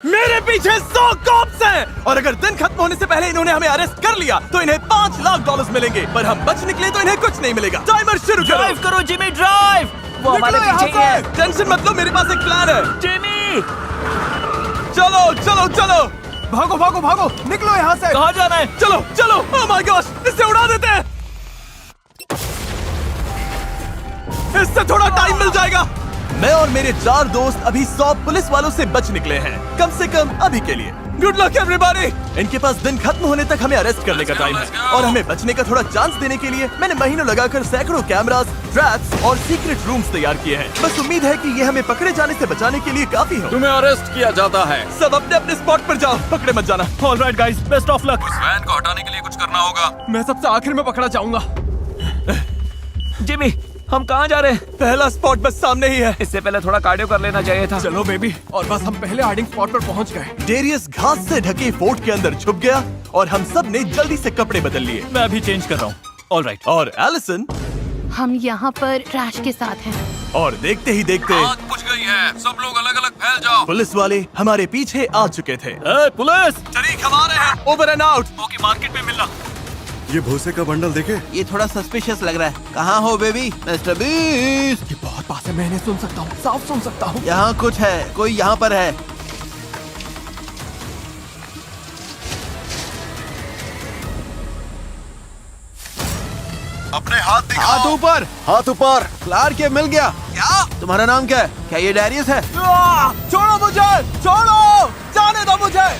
मेरे पीछे 100 कॉप्स हैं और अगर दिन खत्म होने से पहले इन्होंने हमें अरेस्ट कर लिया तो इन्हें $5 लाख मिलेंगे, पर हम बच निकले तो इन्हें कुछ नहीं मिलेगा। टाइमर शुरू करो। ड्राइव करो जिमी, ड्राइव। वो हमारे पीछे ही है। टेंशन मत लो, मेरे पास एक प्लान है। जिमी, चलो चलो चलो, भागो भागो भागो, निकलो यहाँ से। कहाँ जाना है? चलो चलो, ओह माय गॉश, इसे उड़ा देते हैं। इससे थोड़ा टाइम मिल जाएगा। मैं और मेरे 4 दोस्त अभी 100 पुलिस वालों से बच निकले हैं, कम से कम अभी के लिए। Good luck everybody. इनके पास दिन खत्म होने तक हमें अरेस्ट करने का टाइम है और हमें बचने का थोड़ा चांस देने के लिए मैंने महीनों लगाकर सैकड़ों कैमरास, ट्रैप्स और सीक्रेट रूम्स तैयार किए हैं। बस उम्मीद है कि ये हमें पकड़े जाने से बचाने के लिए काफी हो। तुम्हें अरेस्ट किया जाता है। सब अपने अपने स्पॉट पर जाओ, पकड़े मत जाना। Alright guys, best of luck. इस वैन को हटाने के लिए कुछ करना होगा। मैं सबसे आखिर में पकड़ा जाऊंगा। जिमी, हम कहाँ जा रहे हैं? पहला स्पॉट बस सामने ही है। इससे पहले थोड़ा कार्डियो कर लेना चाहिए था। चलो बेबी, और बस हम पहले हाइडिंग स्पॉट पर पहुंच गए। डेरियस घास से ढके फोर्ट के अंदर छुप गया और हम सब ने जल्दी से कपड़े बदल लिए। मैं अभी चेंज कर रहा हूँ। ऑलराइट। और एलिसन, हम यहाँ पर ट्रैश के साथ हैं। और देखते ही देखते आग बुझ गई है। सब लोग अलग अलग फैल जाओ। पुलिस वाले हमारे पीछे आ चुके थे। ए, पुलिस! तरीक हमारे हैं। Over and out. Okay, market में मिलना। ये भूसे का बंडल देखे? ये थोड़ा सस्पिशियस लग रहा है। कहाँ हो बेबी? Mister beast. ये बहुत पास है, मैं सुन सकता हूँ, साफ सुन सकता हूँ। यहाँ कुछ है, कोई यहाँ पर है। अपने हाथ दिखाओ। हाथ ऊपर, हाथ ऊपर। क्लार्क, ये मिल गया। क्या? तुम्हारा नाम क्या है? क्या ये डैरियस है? छोड़ो मुझे, छोड़ो, जाने दो मुझे।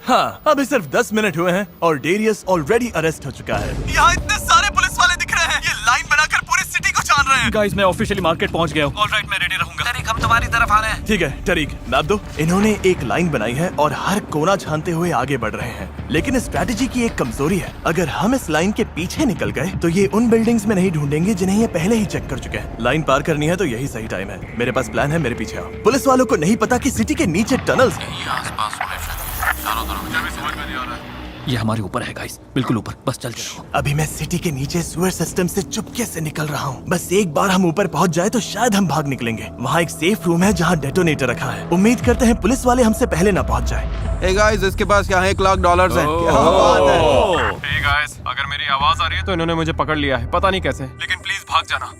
हाँ, अभी सिर्फ 10 मिनट हुए हैं और डेरियस ऑलरेडी अरेस्ट हो चुका है। यहाँ इतने सारे पुलिस वाले दिख रहे हैं। ये लाइन बनाकर पूरी सिटी को छान रहे हैं। गाइस, मैं ऑफिशियली मार्केट पहुँच गया हूँ। ऑलराइट, मैं रेडी रहूंगा। तरीक, हम तुम्हारी तरफ आ रहे हैं। ठीक है टरीक, नाप दो। इन्होंने एक लाइन बनाई है और हर कोना छानते हुए आगे बढ़ रहे हैं, लेकिन इस स्ट्रैटेजी की एक कमजोरी है। अगर हम इस लाइन के पीछे निकल गए तो ये उन बिल्डिंग्स में नहीं ढूंढेंगे जिन्हें ये पहले ही चेक कर चुके हैं। लाइन पार करनी है तो यही सही टाइम है। मेरे पास प्लान है, मेरे पीछे आओ। पुलिस वालों को नहीं पता कि सिटी के नीचे टनल्स हैं। ये आसपास होने चाहिए। चारों तरफ। मुझे भी समझ में नहीं आ रहा है। ये हमारे ऊपर है गाइस, बिल्कुल ऊपर। बस चल चलो। अभी मैं सिटी के नीचे सीवर सिस्टम से चुपके से निकल रहा हूँ। बस एक बार हम ऊपर पहुँच जाए तो शायद हम भाग निकलेंगे। वहाँ एक सेफ रूम है जहाँ डेटोनेटर रखा है। उम्मीद करते हैं पुलिस वाले हमसे पहले ना पहुँच जाए। हे गाइस, इसके पास यहाँ $1 लाख है। क्या बात है? Hey guys, अगर मेरी आवाज आ रही है तो इन्होंने मुझे पकड़ लिया है, पता नहीं कैसे, लेकिन प्लीज भाग जाना।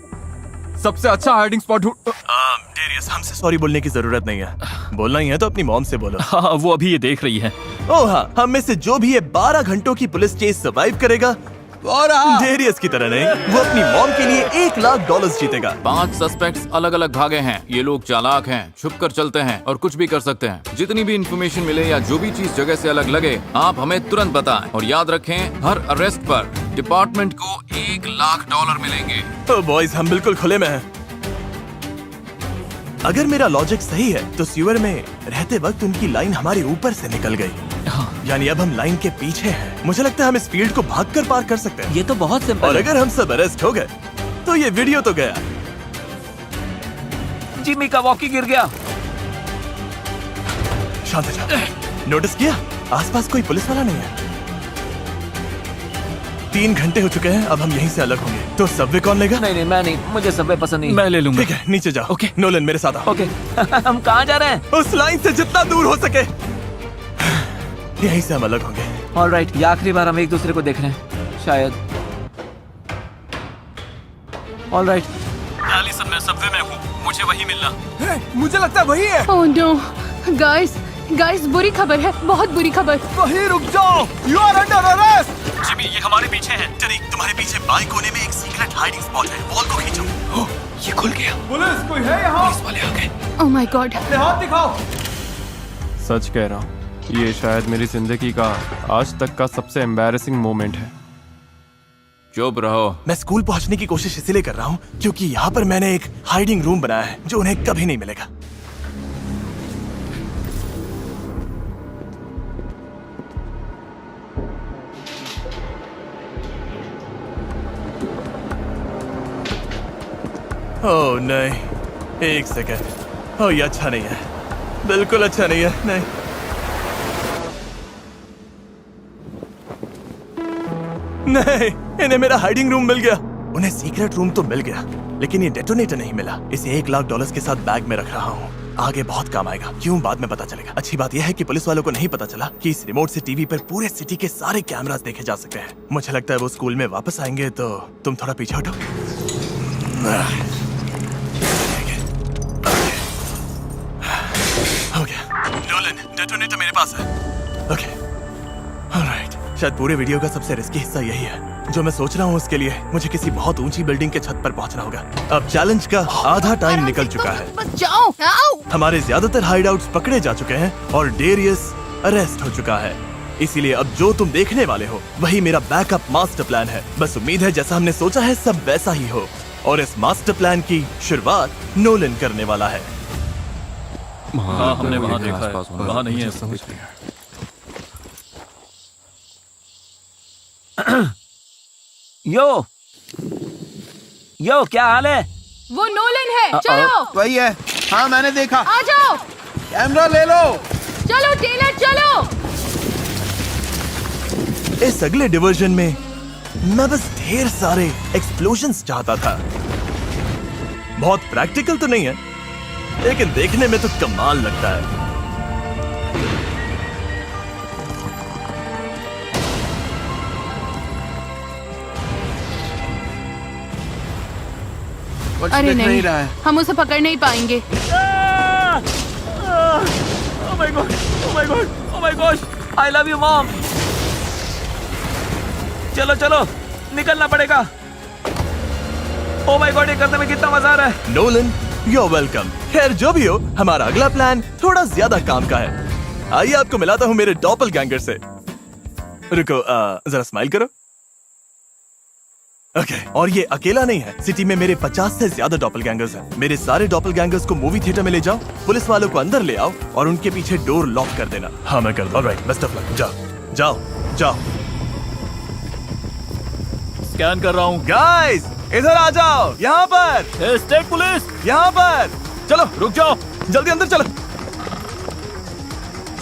सबसे अच्छा हाइडिंग स्पॉट ढूंढ। डेरियस, हमसे सॉरी बोलने की जरूरत नहीं है। बोलना ही है तो अपनी मॉम से बोलो। हाँ, वो अभी ये देख रही है। ओह हाँ, हम में से जो भी ये 12 घंटों की पुलिस चेस सर्वाइव करेगा, और डेरियस की तरह नहीं, वो अपनी मॉम के लिए $1 लाख जीतेगा। 5 सस्पेक्ट्स अलग अलग भागे हैं। ये लोग चालाक हैं, छुप कर चलते हैं और कुछ भी कर सकते हैं। जितनी भी इंफॉर्मेशन मिले या जो भी चीज जगह से अलग लगे, आप हमें तुरंत बताएं। और याद रखें, हर अरेस्ट पर डिपार्टमेंट को $1 लाख मिलेंगे। तो बॉयज, हम बिल्कुल खुले में हैं। अगर मेरा लॉजिक सही है तो सीवर में रहते वक्त उनकी लाइन हमारे ऊपर से निकल गई। यानी अब हम लाइन के पीछे हैं। मुझे लगता है हम इस फील्ड को भागकर पार कर सकते हैं। ये तो बहुत सिंपल और है। अगर हम सब अरेस्ट हो गए तो ये वीडियो तो गया। जिमी का वॉकी गिर गया। शांत हो जाओ। नोटिस किया, आसपास कोई पुलिस वाला नहीं है। 3 घंटे हो चुके हैं, अब हम यहीं से अलग होंगे। तो सबवे कौन लेगा? नहीं, मैं नहीं, मुझे सबवे पसंद नहीं। मैं ले लूंगा। ठीक है, नीचे जाओ। ओके। नोलन, मेरे साथ आओ। ओके। हम कहाँ जा रहे हैं? उस लाइन से जितना दूर हो सके। यहीं से हम अलग होंगे। ऑलराइट, ये आखिरी बार हम एक दूसरे को देख रहे हैं, शायद। ऑलराइट। एलिसन, मैं सबवे में हूँ, मुझे वही मिलना। मुझे लगता है वही है। ओह नो, गाइस, बुरी खबर है, बहुत बुरी खबर। वहीं रुक जाओ। You are under arrest। Jimmy, ये हमारे पीछे है। टरीक, तुम्हारे पीछे बाएं कोने में एक सीक्रेट हाइडिंग स्पॉट है। वॉल को खींचो। ये खुल गया। पुलिस कोई है यहाँ? पुलिस वाले आ गए। Oh my God. हाथ दिखाओ। सच कह रहा हूँ, ये शायद मेरी जिंदगी का आज तक का सबसे एम्बैरेसिंग मोमेंट है। चुप रहो। मैं स्कूल पहुंचने की कोशिश इसलिए कर रहा हूँ क्योंकि यहाँ पर मैंने एक हाइडिंग रूम बनाया है जो उन्हें कभी नहीं मिलेगा। ओह नहीं, एक सेकंड। ओह, ये अच्छा नहीं है, बिल्कुल अच्छा नहीं है। नहीं, नहीं, इन्हें मेरा हाइडिंग रूम मिल गया। उन्हें सीक्रेट रूम तो मिल गया, लेकिन ये डेटोनेटर नहीं मिला। इसे $1 लाख के साथ बैग में रख रहा हूँ। आगे बहुत काम आएगा। क्यों, बाद में पता चलेगा। अच्छी बात यह है कि पुलिस वालों को नहीं पता चला कि इस रिमोट से टीवी पर पूरे सिटी के सारे कैमरास देखे जा सकते हैं। मुझे लगता है वो स्कूल में वापस आएंगे, तो तुम थोड़ा पीछे हटो। हो गया। नोलन, डेटोनेटर मेरे पास है। Okay, alright. शायद पूरे वीडियो का सबसे रिस्की हिस्सा यही है। जो मैं सोच रहा हूँ उसके लिए मुझे किसी बहुत ऊंची बिल्डिंग के छत पर पहुंचना होगा। अब चैलेंज का आधा टाइम निकल चुका है। बस जाओ। आओ। हमारे ज्यादातर हाइडआउट्स पकड़े जा चुके हैं और डेरियस अरेस्ट हो चुका है। इसीलिए अब जो तुम देखने वाले हो वही मेरा बैकअप मास्टर प्लान है। बस उम्मीद है जैसा हमने सोचा है सब वैसा ही हो, और इस मास्टर प्लान की शुरुआत नोलन करने वाला है। हाँ, हमने वहाँ देखा है, वहाँ नहीं है। समझ लिया। यो क्या हाल है? वो नोलन है, चलो। वही है। हाँ मैंने देखा। आ जाओ। कैमरा ले लो। चलो टेलर, चलो। इस अगले डिवीजन में मैं बस ढेर सारे एक्सप्लोजन्स चाहता था। बहुत प्रैक्टिकल तो नहीं है, लेकिन देखने में तो कमाल लगता है। कुछ अरे दिख नहीं, रहा है। हम उसे पकड़ नहीं पाएंगे। Oh my god! Oh my god! Oh my gosh! I love you, mom. चलो चलो, निकलना पड़ेगा। Oh my god! ये करने में कितना मजा आ रहा है। Nolan, you're welcome. खैर जो भी हो, हमारा अगला प्लान थोड़ा ज्यादा काम का है। आइए आपको मिलाता हूँ मेरे डॉपलगैंगर से। रुको, जरा स्माइल करो। ओके, और ये अकेला नहीं है। सिटी में मेरे 50 से ज्यादा डॉपलगैंगर्स हैं। मेरे सारे डॉपलगैंगर्स को मूवी थिएटर में ले जाओ, पुलिस वालों को अंदर ले आओ और उनके पीछे डोर लॉक कर देना। हाँ मैं कर दूँ। Alright, best of luck. जाओ जाओ जाओ। स्कैन कर रहा हूँ। गाइस इधर आ जाओ, यहाँ पर, स्टेट पुलिस, यहाँ पर। चलो रुक जाओ। जल्दी अंदर चलो।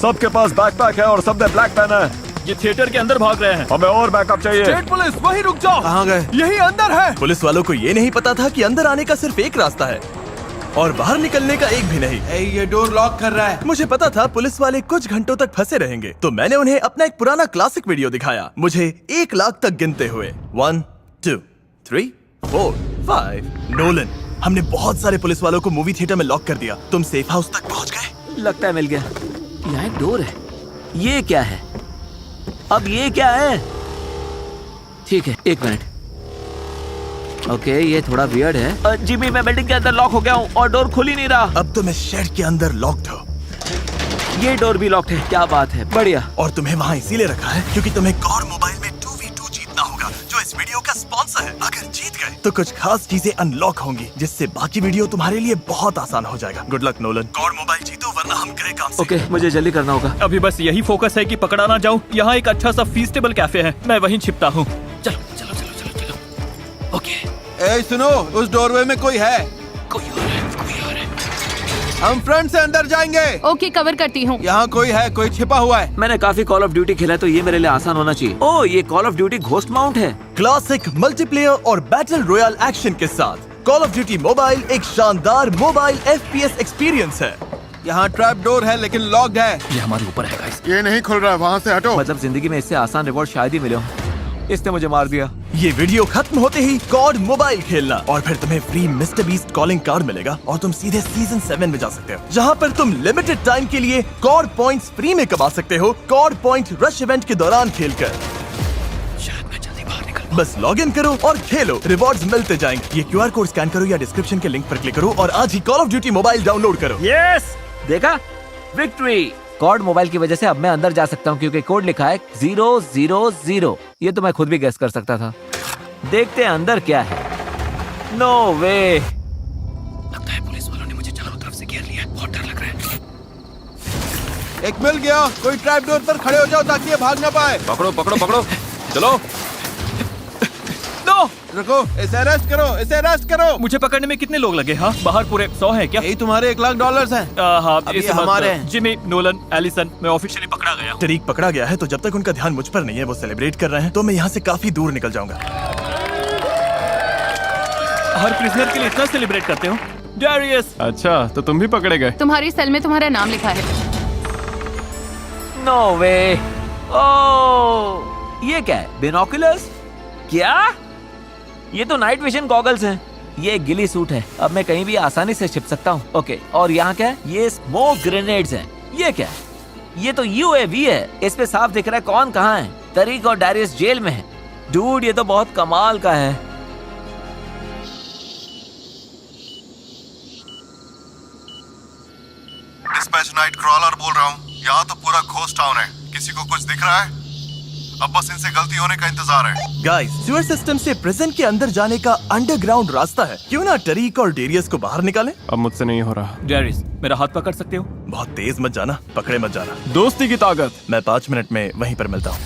सबके पास बैकपैक है और सबने ब्लैक पहना है। ये थिएटर के अंदर भाग रहे हैं। हमें और बैकअप चाहिए। स्टेट पुलिस, वहीं रुक जाओ। कहाँ गए? यही अंदर है। पुलिस वालों को ये नहीं पता था कि अंदर आने का सिर्फ एक रास्ता है और बाहर निकलने का एक भी नहीं। ये डोर लॉक कर रहा है। मुझे पता था पुलिस वाले कुछ घंटों तक फंसे रहेंगे, तो मैंने उन्हें अपना एक पुराना क्लासिक वीडियो दिखाया, मुझे 1 लाख तक गिनते हुए। 1 2 3 4 5। नोलन, हमने बहुत सारे पुलिस वालों को मूवी थिएटर में लॉक कर दिया। तुम सेफ हाउस तक पहुंच गए? लगता है मिल गया। यहाँ एक डोर है। ये क्या है? अब ये क्या है? ठीक है, 1 मिनट। ओके, ये थोड़ा वियर्ड है। जिमी, मैं बिल्डिंग के अंदर लॉक हो गया हूँ और डोर खुल ही नहीं रहा। अब तुम इस शेड के अंदर लॉक्ड हो। ये डोर भी लॉक्ड है। क्या बात है, बढ़िया। और तुम्हें वहाँ इसीलिए रखा है क्योंकि तुम्हें कॉर मोबाइल में 2v2 जीतना होगा, जो इस वीडियो का स्पॉन्सर है। अगर जीत गए तो कुछ खास चीजें अनलॉक होंगी, जिससे बाकी वीडियो तुम्हारे लिए बहुत आसान हो जाएगा। Good luck Nolan. Car mobile जीतो वरना हम गए काम से। ओके, मुझे जल्दी करना होगा। अभी बस यही फोकस है कि पकड़ा ना जाऊं। यहाँ एक अच्छा सा फीस्टेबल कैफे है, मैं वहीं छिपता हूँ। चलो चलो चलो चलो चलो। ओके। ए सुनो, उस डोरवे में कोई है। कोई और है, कोई और है। हम फ्रंट से अंदर जाएंगे। ओके, कवर करती हूँ। यहाँ कोई है, कोई छिपा हुआ है। मैंने काफी कॉल ऑफ ड्यूटी खेला है, तो ये मेरे लिए आसान होना चाहिए। ओह, ये call of duty ghost mount है। क्लासिक मल्टीप्लेयर और बैटल रॉयल एक्शन के साथ कॉल ऑफ ड्यूटी मोबाइल एक शानदार मोबाइल FPS एक्सपीरियंस है। यहाँ ट्रैप डोर है लेकिन लॉक्ड है। ये हमारे ऊपर है गाइस। ये नहीं खुल रहा, वहाँ से हटो। मतलब जिंदगी में इससे आसान रिवॉर्ड शायद ही मिले हो। इसने मुझे मार दिया। ये वीडियो खत्म होते ही कॉड मोबाइल खेलना और फिर तुम्हें free mister beast calling card मिलेगा और तुम सीधे सीजन 7 में जा सकते हो, जहाँ पर तुम लिमिटेड टाइम के लिए कॉड पॉइंट्स फ्री में कमा सकते हो, कॉड पॉइंट रश इवेंट के दौरान खेलकर। शायद मैं जल्दी बाहर निकल। बस लॉग इन करो और खेलो, रिवॉर्ड्स मिलते जाएंगे। ये QR कोड स्कैन करो या डिस्क्रिप्शन के लिंक पर क्लिक करो और आज ही call of duty mobile download करो। यस, देखा, विक्ट्री। कॉड मोबाइल की वजह से अब मैं अंदर जा सकता हूँ क्योंकि कोड लिखा है 000। ये तो मैं खुद भी गेस कर सकता था। देखते हैं अंदर क्या है। नो वे। लगता है पुलिस वालों ने मुझे चारों तरफ से घेर लिया है। बहुत डर लग रहा है। एक मिल गया। कोई ट्रैप डोर पर खड़े हो जाओ ताकि ये भाग ना पाए। पकड़ो पकड़ो पकड़ो, चलो। नो, रुको, इसे अरेस्ट करो, इसे अरेस्ट करो। मुझे पकड़ने में कितने लोग लगे? हाँ, बाहर पूरे 100 हैं क्या? यही तुम्हारे $1 लाख हैं। हाँ, अब इस ये वक्त हमारे हैं। जिमी, नोलन, एलिसन, मैं ऑफिशियली पकड़ा गया हूँ। टरीक पकड़ा गया है, तो जब तक उनका ध्यान मुझ पर नहीं है, वो सेलिब्रेट कर रहे हैं, तो मैं यहाँ से काफी दूर निकल जाऊंगा। हर प्रिजनर के लिए इतना सेलिब्रेट करते हो? डैरियस। अच्छा, तो तुम भी पकड़े गए। तुम्हारी सेल में तुम्हारा नाम लिखा है। नो वे। ओह, ये क्या है? बिनोकुलर्स? क्या? ये तो नाइट विजन गॉगल्स हैं। ये एक गिली सूट है, अब मैं कहीं भी आसानी से छिप सकता हूँ। ओके, और यहाँ क्या है? ये स्मोक ग्रेनेड्स हैं। ये क्या है? ये तो यूएवी है। इस पे साफ दिख रहा है कौन कहाँ है। तरीक और डैरियस जेल में है। डूड, ये तो बहुत कमाल का है। डिस्पैच नाइट क्रॉलर बोल रहा हूँ। यहाँ तो पूरा घोस्ट टाउन है। किसी को कुछ दिख रहा है? अब बस इनसे गलती होने का इंतजार है। गाइस, सीवर सिस्टम से प्रिजन के अंदर जाने का अंडरग्राउंड रास्ता है। क्यों ना टरीक और डेरियस को बाहर निकालें? अब मुझसे नहीं हो रहा। डैरियस, मेरा हाथ पकड़ सकते हो? बहुत तेज मत जाना, पकड़े मत जाना। दोस्ती की ताकत। मैं 5 मिनट में वहीं पर मिलता हूँ।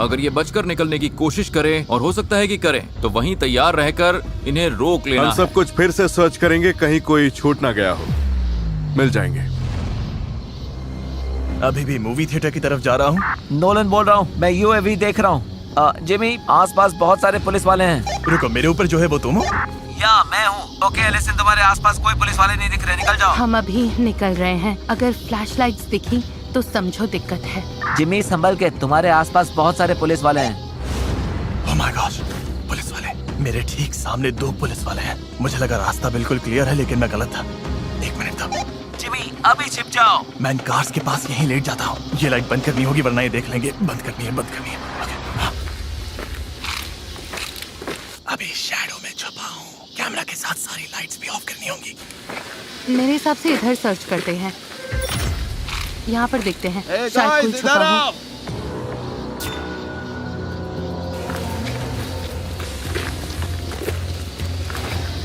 अगर ये बचकर निकलने की कोशिश करें, और हो सकता है कि करें, तो वहीं तैयार रहकर इन्हें रोक लेना हम है। सब कुछ फिर से सर्च करेंगे, कहीं कोई छूट ना गया हो। मिल जाएंगे। अभी भी मूवी थिएटर की तरफ जा रहा हूँ। नोलन बोल रहा हूँ, मैं यूएवी देख रहा हूँ। जिमी, आसपास बहुत सारे पुलिस वाले हैं। रुको, मेरे ऊपर जो है वो तुम हो? या मैं हूँ। ओके एलिसन, तुम्हारे आसपास कोई पुलिस वाले नहीं दिख रहे, निकल जाओ। हम अभी निकल रहे हैं। अगर फ्लैशलाइट्स दिखी तो समझो दिक्कत है। जिमी, संभल के, तुम्हारे आसपास बहुत सारे पुलिस वाले हैं। Oh my gosh, पुलिस वाले। मेरे ठीक सामने 2 पुलिस वाले हैं। मुझे लगा रास्ता बिल्कुल क्लियर है, लेकिन मैं गलत था। 1 मिनट था। जिमी, अभी छिप जाओ। मैं इन कार्स के पास यहीं लेट जाता हूँ। ये लाइट बंद करनी होगी, वरना ये देख लेंगे। बंद करनी है, बंद करनी है। Okay, हाँ। अभी शैडो में छुपा हूँ। कैमरा के साथ सारी लाइट्स भी ऑफ करनी होंगी। मेरे हिसाब से इधर सर्च करते हैं। यहाँ पर देखते हैं, शायद कोई छुपा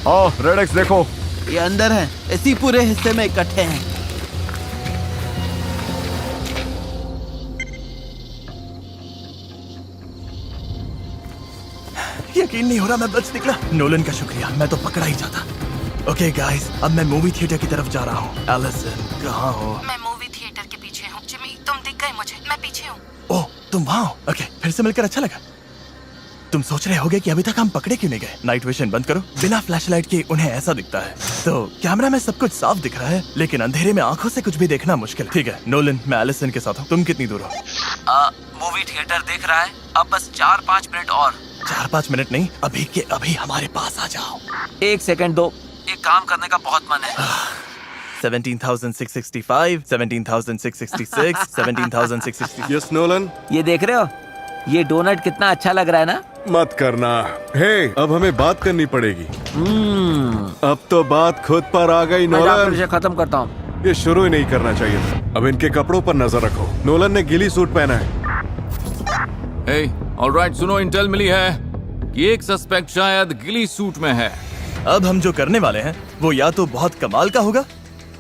हो। रेड एक्स देखो। ये अंदर है, इसी पूरे हिस्से में इकट्ठे हैं। यकीन नहीं हो रहा मैं बच निकला। नोलन का शुक्रिया, मैं तो पकड़ा ही जाता। ओके गाइस, अब मैं मूवी थिएटर की तरफ जा रहा हूँ। एलिसन, कहाँ हो? मैं मूवी थिएटर के पीछे हूँ। जिमी, तुम दिख गए मुझे। मैं पीछे हूँ। ओह, तुम वहाँ हो? ओके, फिर से मिलकर अच्छा लगा। तुम सोच रहे होगे कि अभी तक हम पकड़े क्यों नहीं गए? नाइट विजन बंद करो। बिना फ्लैशलाइट के उन्हें ऐसा दिखता है। तो कैमरा में सब कुछ साफ दिख रहा है, लेकिन अंधेरे में आंखों से कुछ भी देखना मुश्किल। ठीक है नोलन, मैं एलिसन के साथ हूँ। तुम कितनी दूर हो? मूवी थिएटर देख रहा है। अब बस 4-5 मिनट और। 4-5 मिनट नहीं, अभी के अभी हमारे पास आ जाओ। 1 सेकंड दो, एक काम करने का बहुत मन है। 17,665, 17,666, 17,666। यस नोलन, ये देख रहे हो? ये डोनट कितना अच्छा लग रहा है ना? मत करना। हे, अब हमें बात करनी पड़ेगी। अब तो बात खुद पर आ गई मैं जाकर नोलन। इसे खत्म करता हूँ। ये शुरू ही नहीं करना चाहिए था। अब इनके कपड़ों पर नजर रखो। नोलन ने गिली सूट पहना है। हे, ऑलराइट, सुनो, इंटेल मिली है कि एक सस्पेक्ट शायद गिली सूट में है। अब हम जो करने वाले हैं वो या तो बहुत कमाल का होगा,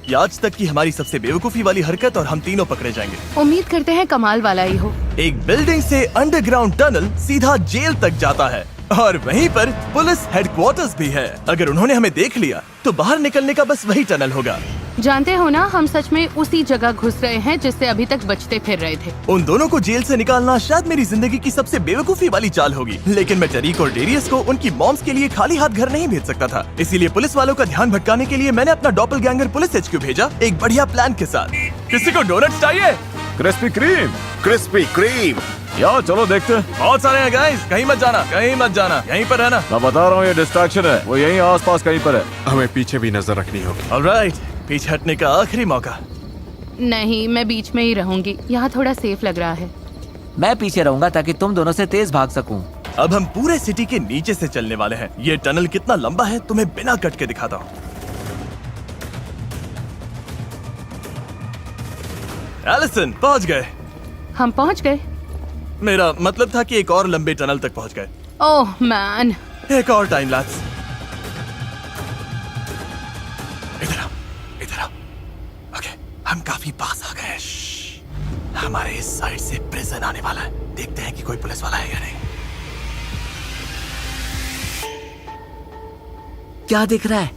या आज तक की हमारी सबसे बेवकूफी वाली हरकत, और हम तीनों पकड़े जाएंगे। उम्मीद करते हैं कमाल वाला ही हो। एक बिल्डिंग से अंडरग्राउंड टनल सीधा जेल तक जाता है, और वहीं पर पुलिस हेडक्वार्टर्स भी है। अगर उन्होंने हमें देख लिया तो बाहर निकलने का बस वही टनल होगा। जानते हो ना, हम सच में उसी जगह घुस रहे हैं जिससे अभी तक बचते फिर रहे थे। उन दोनों को जेल से निकालना शायद मेरी जिंदगी की सबसे बेवकूफी वाली चाल होगी, लेकिन मैं टरीक और डेरियस को उनकी मॉम्स के लिए खाली हाथ घर नहीं भेज सकता था। इसीलिए पुलिस वालों का ध्यान भटकाने के लिए मैंने अपना डॉपलगैंगर पुलिस HQ भेजा, एक बढ़िया प्लान के साथ। किसी को डोनट्स चाहिए? Crispy cream. Crispy cream. यार चलो देखते हैं। बहुत सारे हैं गाइस, कहीं मत जाना, कहीं मत जाना, यहीं पर रहना। मैं बता रहा हूँ, ये डिस्ट्रैक्शन है। वो यहीं आसपास कहीं पर है। हमें पीछे भी नजर रखनी होगी। ऑलराइट, पीछे हटने का आखिरी मौका। नहीं, मैं बीच में ही रहूंगी। यहाँ थोड़ा सेफ लग रहा है। मैं पीछे रहूंगा ताकि तुम दोनों से तेज भाग सकूं। अब हम पूरे सिटी के नीचे से चलने वाले हैं। ये टनल कितना लंबा है तुम्हें बिना कट के दिखाता हूँ। एलिसन, पहुंच गए। हम पहुँच गए। मेरा मतलब था कि एक और लंबे टनल तक पहुंच गए। ओह मैन, एक और टाइम लैप्स। इधर आओ, इधर आओ। ओके, हम काफी पास आ गए। हमारे इस साइड से प्रिजन आने वाला है। देखते हैं कि कोई पुलिस वाला है या नहीं। क्या दिख रहा है?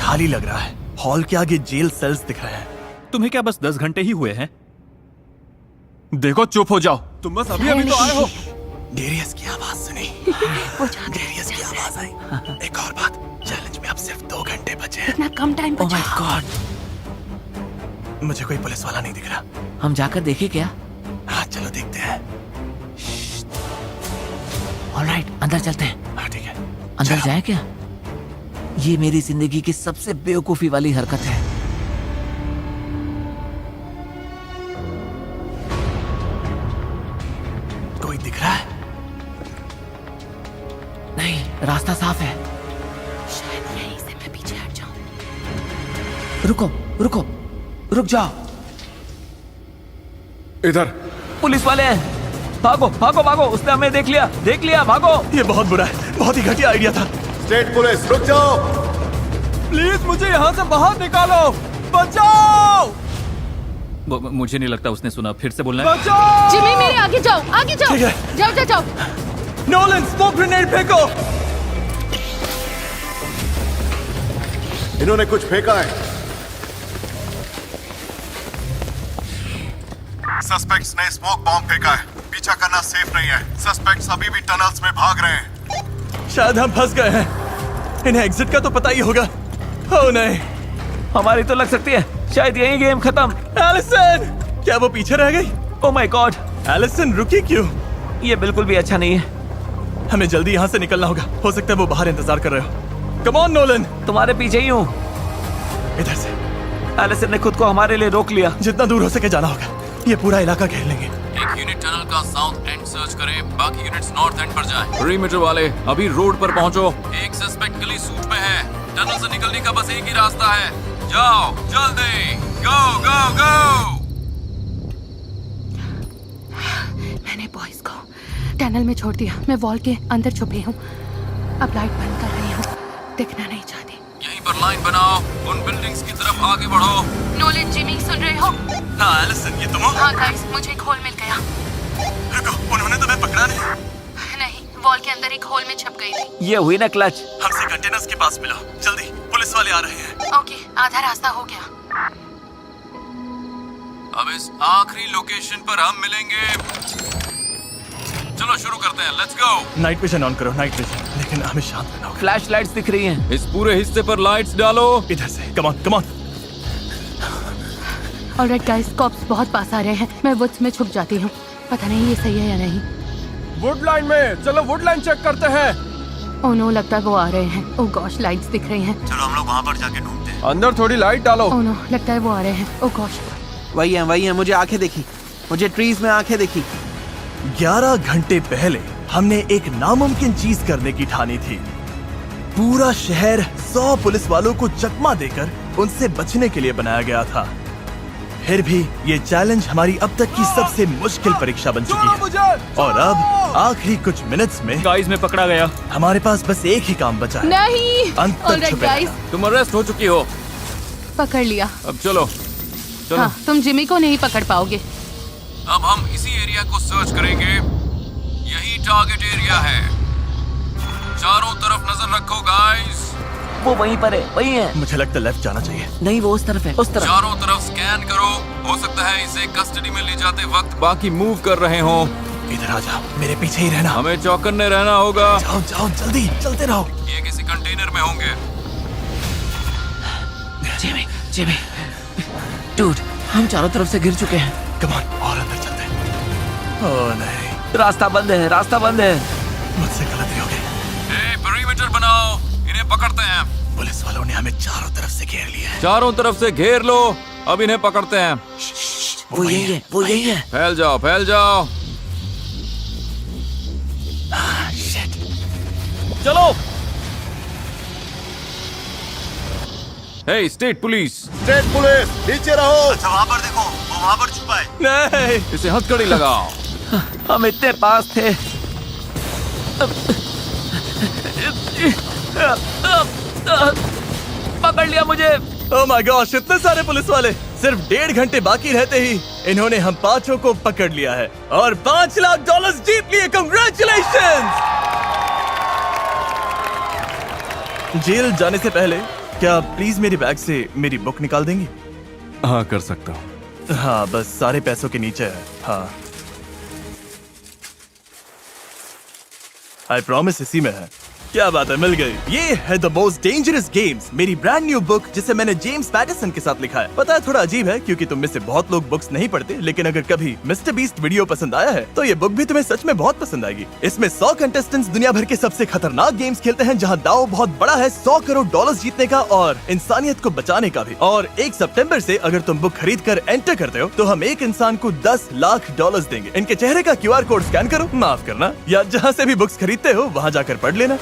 खाली लग रहा है। हॉल के आगे जेल सेल्स दिख रहे हैं। तुम्हें क्या बस 10 घंटे ही हुए हैं? देखो, चुप हो जाओ। तुम बस अभी अभी तो आए हो। डेरियस की आवाज सुनी। वो जा डेरियस की तभी आवाज आई। एक और बात, चैलेंज में अब सिर्फ 2 घंटे बचे हैं। इतना कम टाइम ओह बचा। माय गॉड, मुझे कोई पुलिस वाला नहीं दिख रहा। हम जाकर देखें क्या? हाँ चलो देखते हैं। ऑलराइट, अंदर चलते हैं। हाँ ठीक है। अंदर चलो। जाए क्या? ये मेरी जिंदगी की सबसे बेवकूफी वाली हरकत है। कोई दिख रहा है? नहीं, रास्ता साफ है। शायद यहीं से मैं पीछे हट जाऊं। रुको रुको, रुक जाओ। इधर। पुलिस वाले हैं। भागो भागो भागो, उसने हमें देख लिया, भागो। ये बहुत बुरा है, बहुत ही घटिया आइडिया था। स्टेट पुलिस रुक जाओ। प्लीज मुझे यहाँ से बाहर निकालो, बचाओ मुझे नहीं लगता उसने सुना। फिर से बोलना है। बचाओ। जिमी मेरे आगे जाओ, आगे जाओ। ठीक है। जाओ जाओ जाओ। नोलन स्मोक ग्रेनेड फेंको। इन्होंने कुछ फेंका है। सस्पेक्ट्स ने स्मोक बॉम्ब फेंका है। पीछा करना सेफ नहीं है। सस्पेक्ट्स अभी भी टनल्स में भाग रहे हैं। शायद हम फंस गए हैं। इन्हें एग्जिट का तो पता ही होगा। ओह नहीं। हमारी तो लग सकती है। शायद यही गेम खत्म। एलिसन, क्या वो पीछे रह गई? ओह माय गॉड, एलिसन रुकी क्यों? ये बिल्कुल भी अच्छा नहीं है। हमें जल्दी यहाँ से निकलना होगा। हो सकता है वो बाहर इंतजार कर रहे हो। Come on Nolan. तुम्हारे पीछे ही हूँ। इधर से। एलिसन ने खुद को हमारे लिए रोक लिया। जितना दूर हो सके जाना होगा। ये पूरा इलाका घेर लेंगे। एक यूनिट टनल का साउथ एंड सर्च करें, बाकी यूनिट्स नॉर्थ एंड पर जाएं। पेरीमीटर वाले अभी रोड पर पहुंचो। एक सस्पेक्ट गली सूट में है। टनल से निकलने का बस एक ही रास्ता है। जाओ जल्दी, गो गो गो। मैंने बॉयज को टनल में छोड़ दिया। मैं वॉल के अंदर छुपी हूँ। अब लाइट बंद कर रही हूँ। दिखना नहीं चाहती। यहीं पर लाइन बनाओ, उन बिल्डिंग्स की तरफ आगे बढ़ो। नोलन, जिमी, सुन रहे हो? हाँ एलिसन, ये तुम हो? हाँ गाइस, मुझे एक होल मिल गया। रुको, उन्होंने तुम्हें पकड़ा नहीं? नहीं, वॉल के अंदर एक होल में छप गई थी। ये हुई ना क्लच। हमसे कंटेनर्स के पास मिलो, जल्दी, पुलिस वाले आ रहे हैं। ओके, आधा रास्ता हो गया। अब इस आखिरी लोकेशन पर हम मिलेंगे। चलो शुरू करते हैं, let's go. Night vision on करो, नाइट विजन, लेकिन हमें शांत रहना होगा। फ्लैश लाइट्स दिख रही हैं। इस पूरे हिस्से पर लाइट्स डालो। इधर से, come on come on. Alright guys, cops बहुत पास आ रहे हैं। मैं वुड्स में छुप जाती हूँ। पता नहीं ये सही है या नहीं। वुड लाइन में, चलो वुड लाइन चेक करते हैं। ओह नो, लगता है वो आ रहे हैं। ओह गॉश, लाइट्स दिख रही हैं। चलो हम लोग वहाँ पर जाके ढूंढते हैं। अंदर थोड़ी लाइट डालो। ओह नो, लगता है वो आ रहे हैं। ओह गॉश। वही है, मुझे आंखें दिखी। मुझे ट्रीज में आंखें दिखी। 11 घंटे पहले हमने एक नामुमकिन चीज करने की ठानी थी। पूरा शहर 100 पुलिस वालों को चकमा देकर उनसे बचने के लिए बनाया गया था। फिर भी ये चैलेंज हमारी अब तक की सबसे मुश्किल परीक्षा बन चुकी है। और अब आखिरी कुछ मिनट्स में गाइस, मैं पकड़ा गया। हमारे पास बस एक ही काम बचा है। नहीं। अंत तक ऑलराइट छुपे गाइस, तुम अरेस्ट हो चुकी हो। पकड़ लिया। अब चलो चलो। हाँ, तुम जिमी को नहीं पकड़ पाओगे। अब हम इसी एरिया को सर्च करेंगे। यही टारगेट एरिया है। चारों तरफ नजर रखो गाइस। वो वहीं पर है, वहीं है। मुझे लगता है लेफ्ट जाना चाहिए। नहीं, वो उस तरफ है, उस तरफ। चारों तरफ स्कैन करो। हो सकता है इसे कस्टडी में ले जाते वक्त बाकी मूव कर रहे हों। इधर आ जाओ, मेरे पीछे ही रहना। हमें चौकन्ने रहना होगा। जाओ जाओ जल्दी, चलते रहो। ये किसी कंटेनर में होंगे। जिमी, जिमी, डूड, हम चारों तरफ से गिर चुके हैं। कम ऑन, और अंदर चलते हैं। ओह नहीं, रास्ता बंद है, रास्ता बंद है। मुझसे गलती हो गई। पेरीमीटर बनाओ, इन्हें पकड़ते हैं। पुलिस वालों ने हमें चारों तरफ से घेर लिया है। चारों तरफ से घेर लो, अब इन्हें पकड़ते हैं। वो यही है, वो यही है। फैल जाओ फैल जाओ। शिट। चलो। हे स्टेट पुलिस, स्टेट पुलिस नीचे रहो। अच्छा वहाँ पर देखो, वो वहाँ पर छुपा है। नहीं, इसे हथकड़ी लगाओ। हम इतने पास थे। पकड़ लिया मुझे। ओह माय गॉश, इतने सारे पुलिस वाले। सिर्फ 1.5 घंटे बाकी रहते ही इन्होंने हम 5 को पकड़ लिया है और $5 लाख जीत लिए। कांग्रेचुलेशंस। जेल जाने से पहले क्या प्लीज मेरी बैग से मेरी बुक निकाल देंगी? हाँ कर सकता हूँ। हाँ, बस सारे पैसों के नीचे है। हाँ, आई प्रॉमिस इसी में है। क्या बात है, मिल गई। ये है द मोस्ट डेंजरस गेम्स, मेरी ब्रांड न्यू बुक जिसे मैंने जेम्स पैटरसन के साथ लिखा है। पता है थोड़ा अजीब है क्योंकि तुम में से बहुत लोग बुक्स नहीं पढ़ते, लेकिन अगर कभी मिस्टर बीस्ट वीडियो पसंद आया है तो ये बुक भी तुम्हें सच में बहुत पसंद आएगी। इसमें 100 कंटेस्टेंट्स दुनिया भर के सबसे खतरनाक गेम्स खेलते हैं जहाँ दाव बहुत बड़ा है, 100 करोड़ डॉलर्स जीतने का और इंसानियत को बचाने का भी। और 1 सितंबर से अगर तुम बुक खरीद कर एंटर करते हो तो हम एक इंसान को 10 लाख डॉलर्स देंगे। इनके चेहरे का QR कोड स्कैन करो, माफ करना, या जहाँ से भी बुक्स खरीदते हो वहाँ जाकर पढ़ लेना।